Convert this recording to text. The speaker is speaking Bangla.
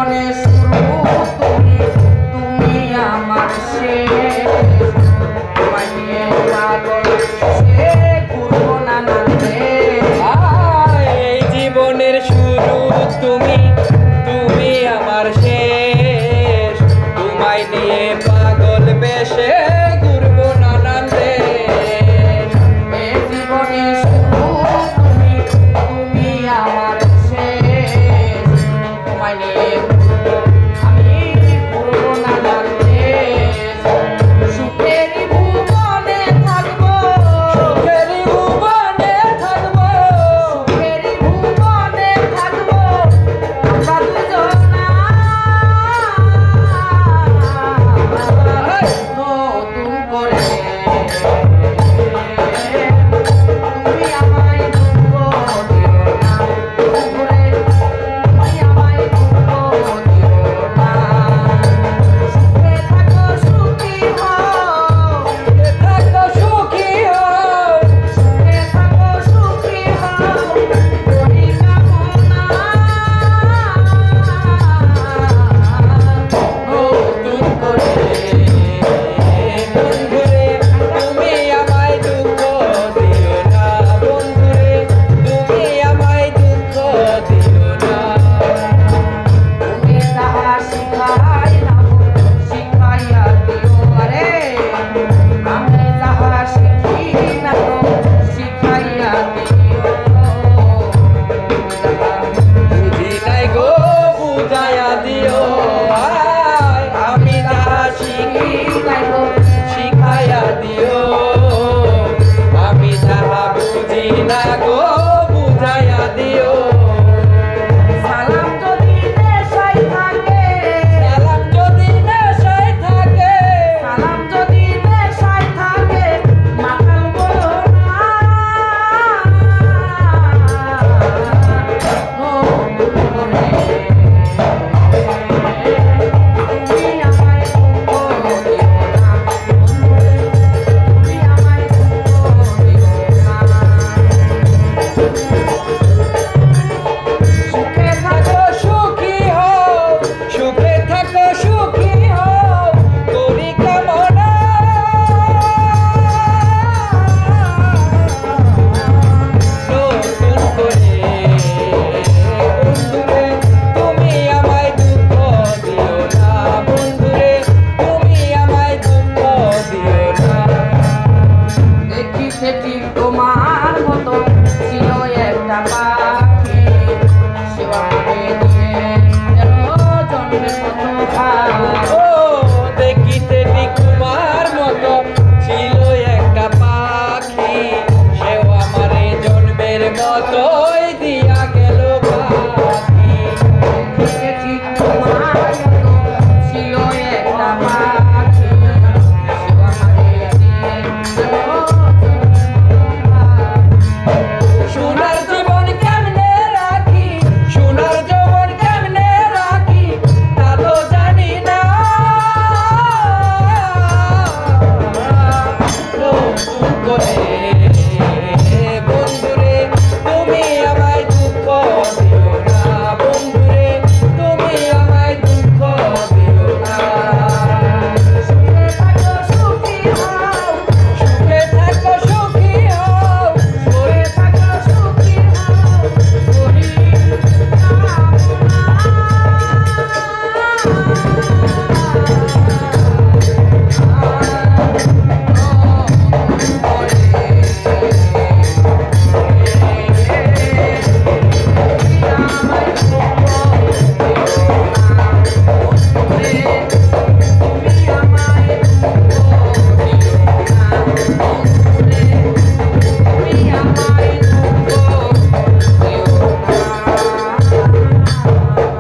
জীবনে শুরু তুমি, তুমি আমার শেষ। তোমায় নিয়ে পাগল সে ঘুরবো নানান দেশ। এই জীবনের শুরু তুমি, তুমি আমার শেষ। তোমায় নিয়ে পাগল বেশে ঘুরবো নানান দেশ। এই জীবনে শুরু তুমি, তুমি আমার শেষ। তোমায় নিয়ে ঘুরবো আমি, ঘুরবো নানান দেশ। সুখেরই ভুবনে থাকবো, সুখেরই ভুবনে থাকবো, সুখেরই ভুবনে থাকবো আমরা দুজনা। নতুন করে তুমি আমায় দুঃখ দিও না, বন্ধুরে তুমি আমায় দুঃখ দিও না। সুখে থাকো সুখী হও, থাকো সুখী হও, সুখে থাকো সুখী হও, করি কামনা। নতুন করে বন্ধুরে তুমি আমায় দুঃখ দিও না, বন্ধুরে তুমি আমায় দুঃখ দিও না। তুমি তাহা শিখাইলাম, শিখাইয়া দিও আরে। আমি তাহা শিখি না তো, শিখাইয়া দিও। বুঝি নাই গো বুঝাইয়া দিও।